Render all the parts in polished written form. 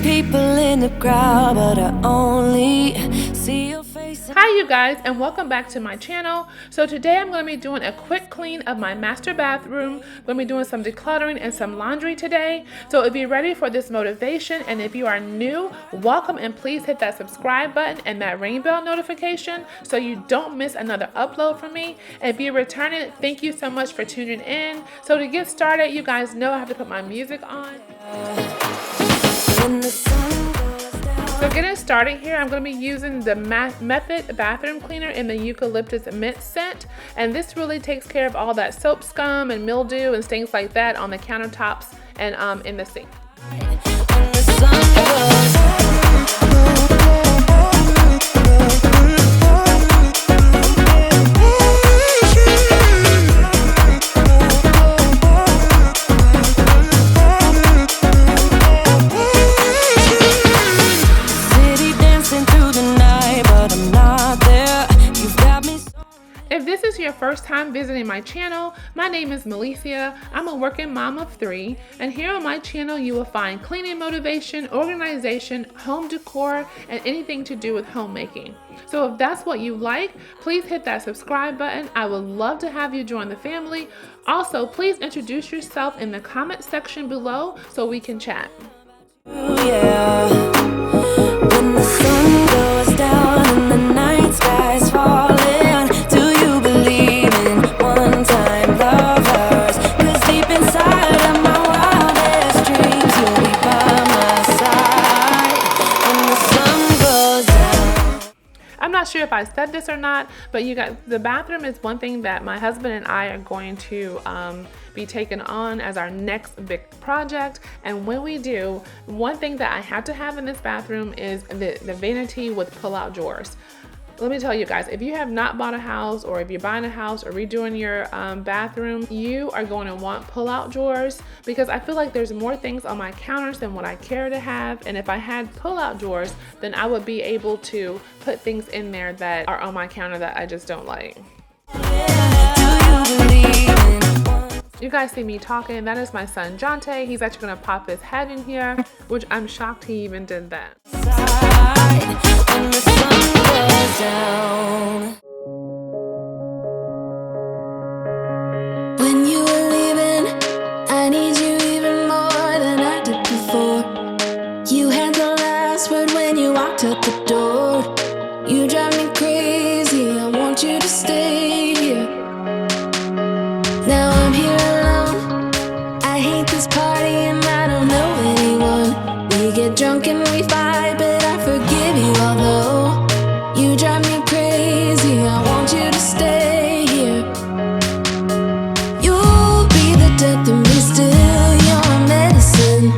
people in the crowd, but I only see your face. Hi you guys, and welcome back to my channel. So today I'm going to be doing a quick clean of my master bathroom. I'm going to be doing some decluttering and some laundry today. So if you're ready for this motivation, and if you are new, welcome, and please hit that subscribe button and that ring bell notification so you don't miss another upload from me. And if you're returning, thank you so much for tuning in. So to get started, you guys know I have to put my music on. So getting started here, I'm going to be using the Method bathroom cleaner in the eucalyptus mint scent, and this really takes care of all that soap scum and mildew and things like that on the countertops and in the sink. If this is your first time visiting my channel, my name is Melissa. I'm a working mom of 3, and here on my channel you will find cleaning motivation, organization, home decor, and anything to do with homemaking. So if that's what you like, please hit that subscribe button. I would love to have you join the family. Also, please introduce yourself in the comment section below so we can chat. Yeah. When the sun goes down and the night sky's falling, sure if I said this or not, but you guys, the bathroom is one thing that my husband and I are going to be taking on as our next big project. And when we do, one thing that I have to have in this bathroom is the vanity with pull-out drawers. Let me tell you guys, if you have not bought a house, or if you're buying a house or redoing your bathroom, you are going to want pull-out drawers, because I feel like there's more things on my counters than what I care to have. And if I had pull-out drawers, then I would be able to put things in there that are on my counter that I just don't like. You guys see me talking, that is my son Jonte. He's actually gonna pop his head in here, which I'm shocked he even did that. When you were leaving, I need you even more than I did before. You had the last word when you walked out the door. You drive me crazy, I want you to stay here. Now I'm here alone, I hate this party and I don't know anyone. We get drunk and we fight, but I forgive you, although you drive me crazy, I want you to stay here. You'll be the death of me still, you're medicine.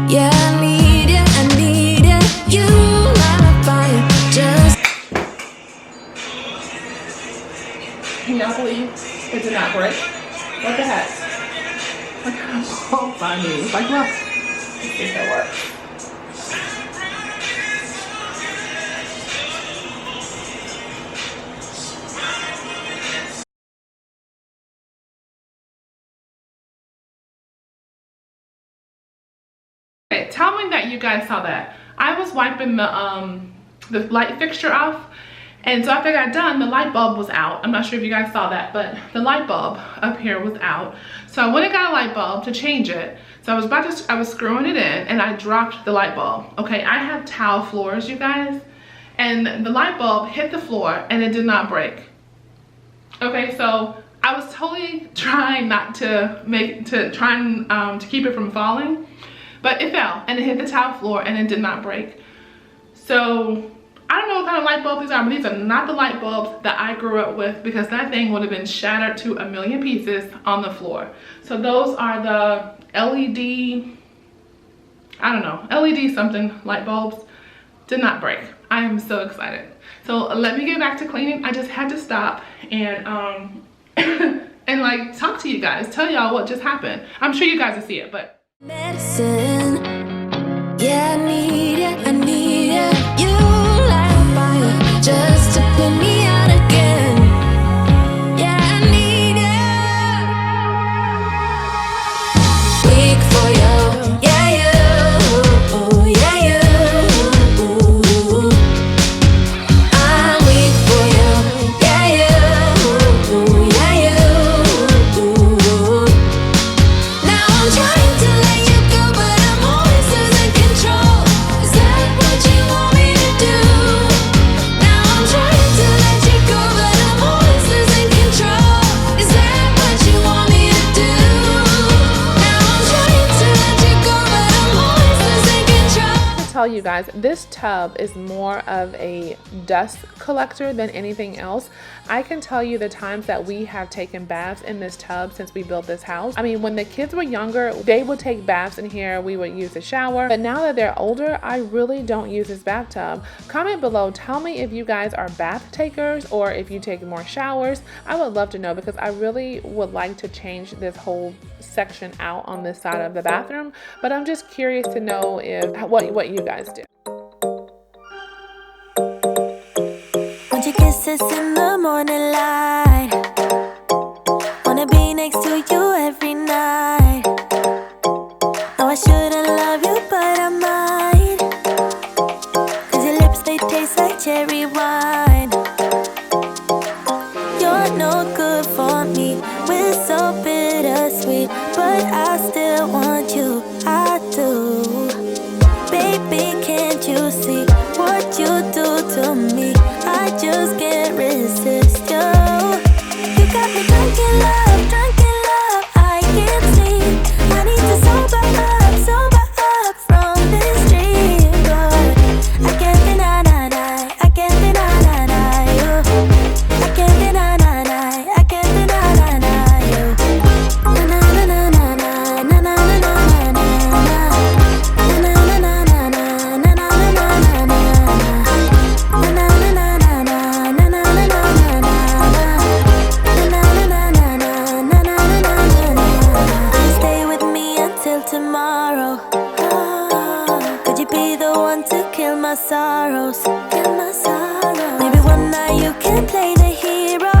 Yeah, I need you, you light my fire, just. Can y'all believe it did not break? What the heck? Look how funny. It's like, look. Let's see if that works. Okay, tell me that you guys saw that. I was wiping the light fixture off, and so after I got done, the light bulb was out. I'm not sure if you guys saw that, but the light bulb up here was out. So I went and got a light bulb to change it. So I was screwing it in, and I dropped the light bulb. Okay, I have tile floors, you guys, and the light bulb hit the floor and it did not break. Okay, so I was totally trying not to to keep it from falling, but it fell and it hit the tile floor and it did not break. So I don't know what kind of light bulbs these are, but these are not the light bulbs that I grew up with, because that thing would have been shattered to a million pieces on the floor. So those are the LED, I don't know, LED something light bulbs. Did not break. I am so excited. So let me get back to cleaning. I just had to stop and and like talk to you guys, tell y'all what just happened. I'm sure you guys will see it, but Medicine. Yeah, I need you, you light a fire just to put me out again. Yeah, I need you. Weak for you, yeah, you. tell you guys, this tub is more of a dust collector than anything else. I can tell you the times that we have taken baths in this tub since we built this house. I mean, when the kids were younger, they would take baths in here. We would use the shower. But now that they're older, I really don't use this bathtub. Comment below. Tell me if you guys are bath takers or if you take more showers. I would love to know, because I really would like to change this whole section out on this side of the bathroom. But I'm just curious to know if what you guys do. Want your kisses in the morning light. Wanna be next to you every night. No, I shouldn't love you, but I might. 'Cause your lips, they taste like cherry wine. You're no good for me. We're so bittersweet, but I still want you. I do. Baby, can't you see what you do to me? I just can't resist you. You got me drunk in love, I can't sleep. I need to sober up from this dream. But I can't deny I can't deny you. I can't deny I can't deny you. Na na na na na na na na na na na. Tomorrow, could you be the one to kill my sorrows? Maybe one night you can play the hero,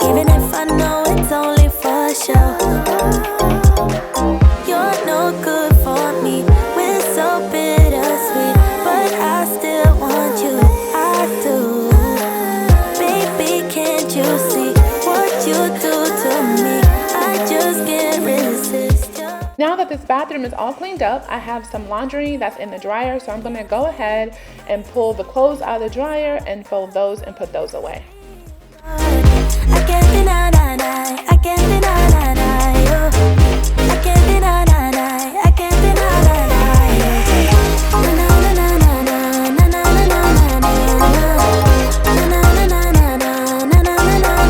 even if I know it's only for show. You're no good for me. We're so bittersweet, but I still want you. I do. Baby, can't you see what you do to me? I just can't resist. Now that this bathroom is all cleaned up, I have some laundry that's in the dryer, so I'm gonna go ahead and pull the clothes out of the dryer and fold those and put those away. I can't deny I can't deny you. I can't deny I can't deny you. Na na na na na na na na na na. Na na na na na na na na na na.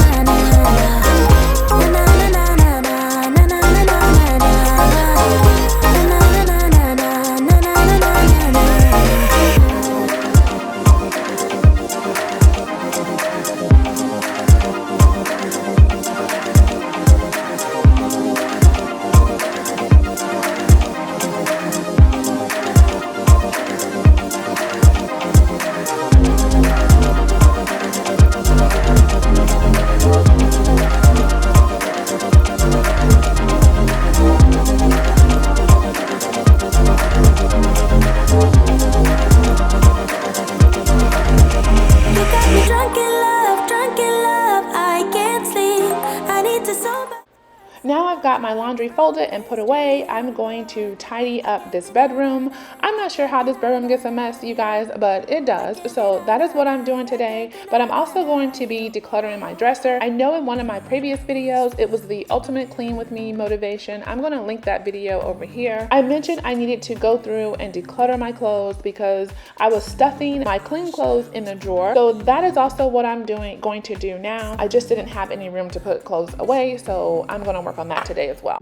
Now I've got my laundry folded and put away, I'm going to tidy up this bedroom. I'm not sure how this bedroom gets a mess, you guys, but it does. So that is what I'm doing today. But I'm also going to be decluttering my dresser. I know in one of my previous videos, it was the ultimate clean with me motivation. I'm going to link that video over here. I mentioned I needed to go through and declutter my clothes because I was stuffing my clean clothes in the drawer. So that is also what I'm going to do now. I just didn't have any room to put clothes away, so I'm going to work on that today as well.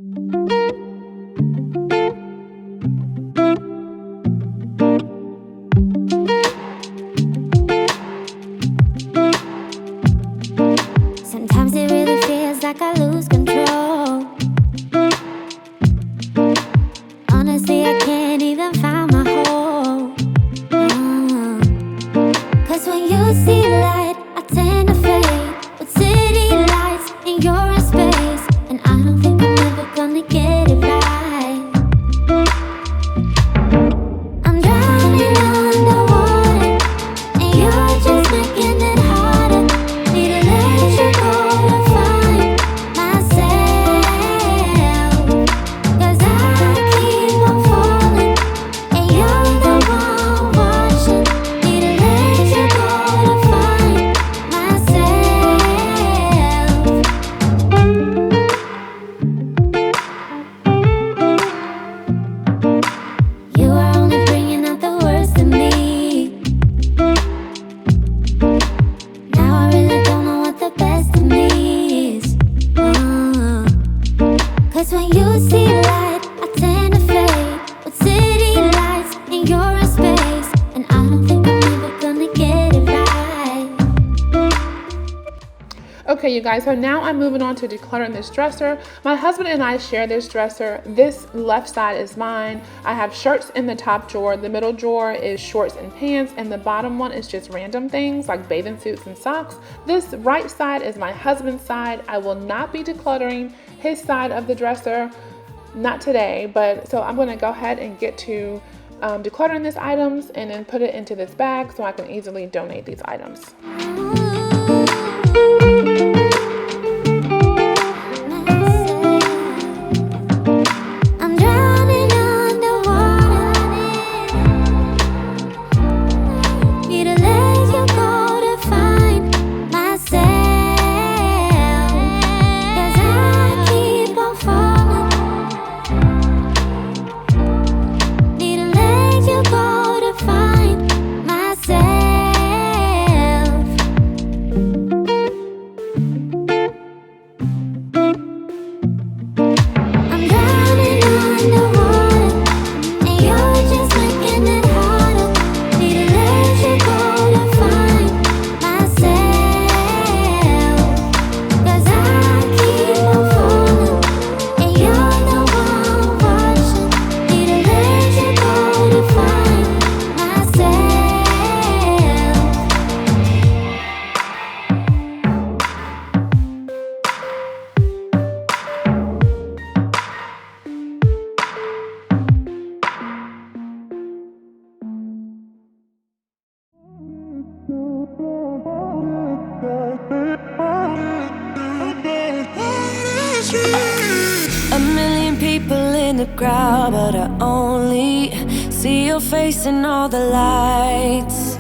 Sometimes it really feels like I lose control. Honestly, I can't even find my home. 'Cause when you see light, I tend to fade with city lights and you're in space. And I don't think I'm ever gonna get Okay, you guys, so now I'm moving on to decluttering this dresser. My husband and I share this dresser. This left side is mine. I have shirts in the top drawer. The middle drawer is shorts and pants, and the bottom one is just random things like bathing suits and socks. This right side is my husband's side. I will not be decluttering his side of the dresser, not today, but so I'm gonna go ahead and get to decluttering these items and then put it into this bag so I can easily donate these items. A million people in the crowd, but I only see your face in all the lights.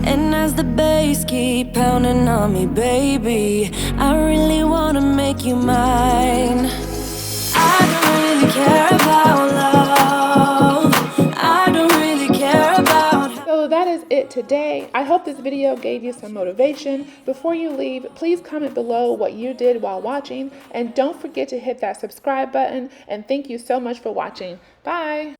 And as the bass keep pounding on me, baby, I really wanna make you mine. I don't really care about love. I don't really care about. So that is it today. I hope this video gave you some motivation. Before you leave, please comment below what you did while watching, and don't forget to hit that subscribe button, and thank you so much for watching. Bye.